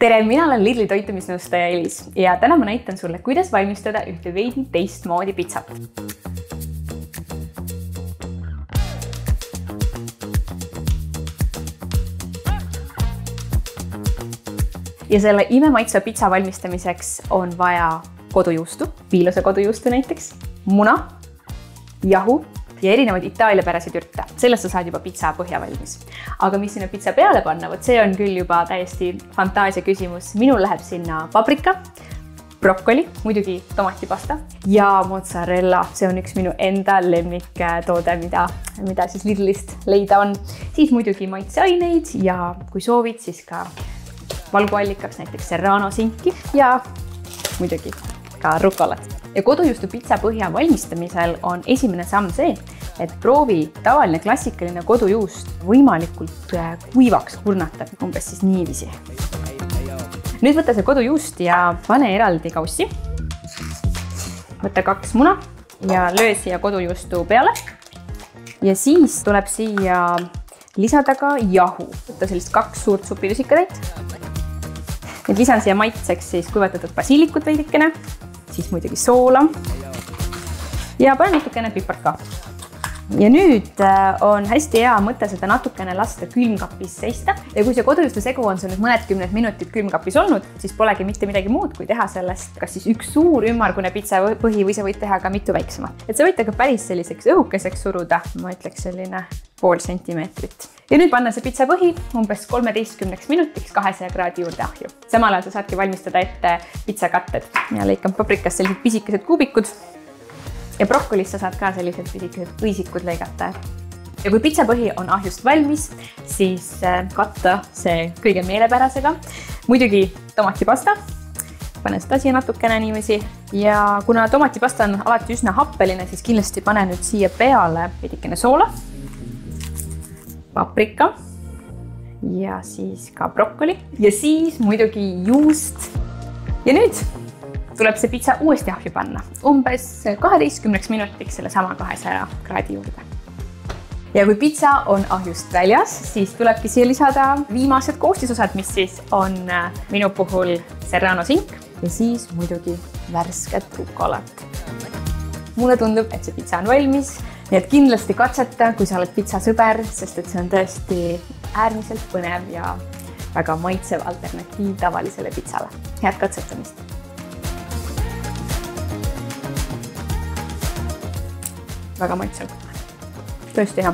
tere, mina olen Lidli toitumisnõustaja Elis ja täna ma näitan sulle, kuidas valmistada ühte veidi teistmoodi pitsat. Ja selle imemaitsva pitsa valmistamiseks on vaja kodujuustu, viiluse kodujuustu näiteks, muna, jahu ja erinevaid itaaliapäraseid ürte. Sellest sa saad juba pitsa põhja valmis. Aga mis sinna pitsa peale panna, see on küll juba täiesti fantaasia küsimus. Minul läheb sinna paprika, brokkoli, muidugi tomatipasta ja mozzarella. See on üks minu enda lemmiktoode, mida siis Lidlist leida on. Siis muidugi maitseaineid ja kui soovid, siis ka valguallikaks näiteks serrano sinki ja muidugi ka rukolat. Ja kodujuustu pitsa põhja valmistamisel on esimene samm see, et proovi tavaline klassikaline kodujuust võimalikult kuivaks kurnata, umbes siis niiviisi. Nüüd võta see kodujuust ja pane eraldi kaussi. Võta 2 muna ja löö siia kodujuustu peale. Ja siis tuleb siia lisada ka jahu. Võta sellist 2 suurt supilusikatäit. Nüüd lisan siia maitseks siis kuivatatud basiilikut veidikene. Siis muidugi soola ja pane natukene pipart ka. Ja nüüd on hästi hea mõte seda natukene lasta külmkapis seista. Ja kui see kodujuustu segu on nüüd mõned minutid külmkapis olnud, siis polegi mitte midagi muud, kui teha sellest kas siis üks suur ümmargune pitsa põhi või sa võid teha ka mitu väiksemat. Et sa võid ka päris selliseks õhukeseks suruda, ma ütleks selline pool sentimeetrit. Ja nüüd panna see pitsa põhi umbes 13 minutiks 200 kraadi juurde ahju. Samal ajal sa saadki valmistada ette pitsakatted. Ja lõikan paprikast sellised pisikesed kuubikud. Ja brokkolist sa saad ka sellised pisikesed põisikud lõigata. Ja kui pitsapõhi on ahjust valmis, siis katta see kõige meelepärasega. Muidugi tomatipasta. Pane seda siia natukene niiviisi. Ja kuna tomatipasta on alati üsna happeline, siis kindlasti pane nüüd siia peale veidikene soola, paprika ja siis ka brokkoli ja siis muidugi juust. Ja nüüd tuleb see pitsa uuesti ahju panna, umbes 12 minutiks selle sama 200 kraadi juurde. Ja kui pitsa on ahjust väljas, siis tulebki siia lisada viimased koostisosad, mis siis on minu puhul serrano sink ja siis muidugi värsket rukolat. Mulle tundub, et see pitsa on valmis, nii et kindlasti katseta, kui sa oled pitsa sõber, sest et see on tõesti äärmiselt põnev ja väga maitsev alternatiiv tavalisele pitsale. Head katsetamist! Väga maitsev. Tõesti hea.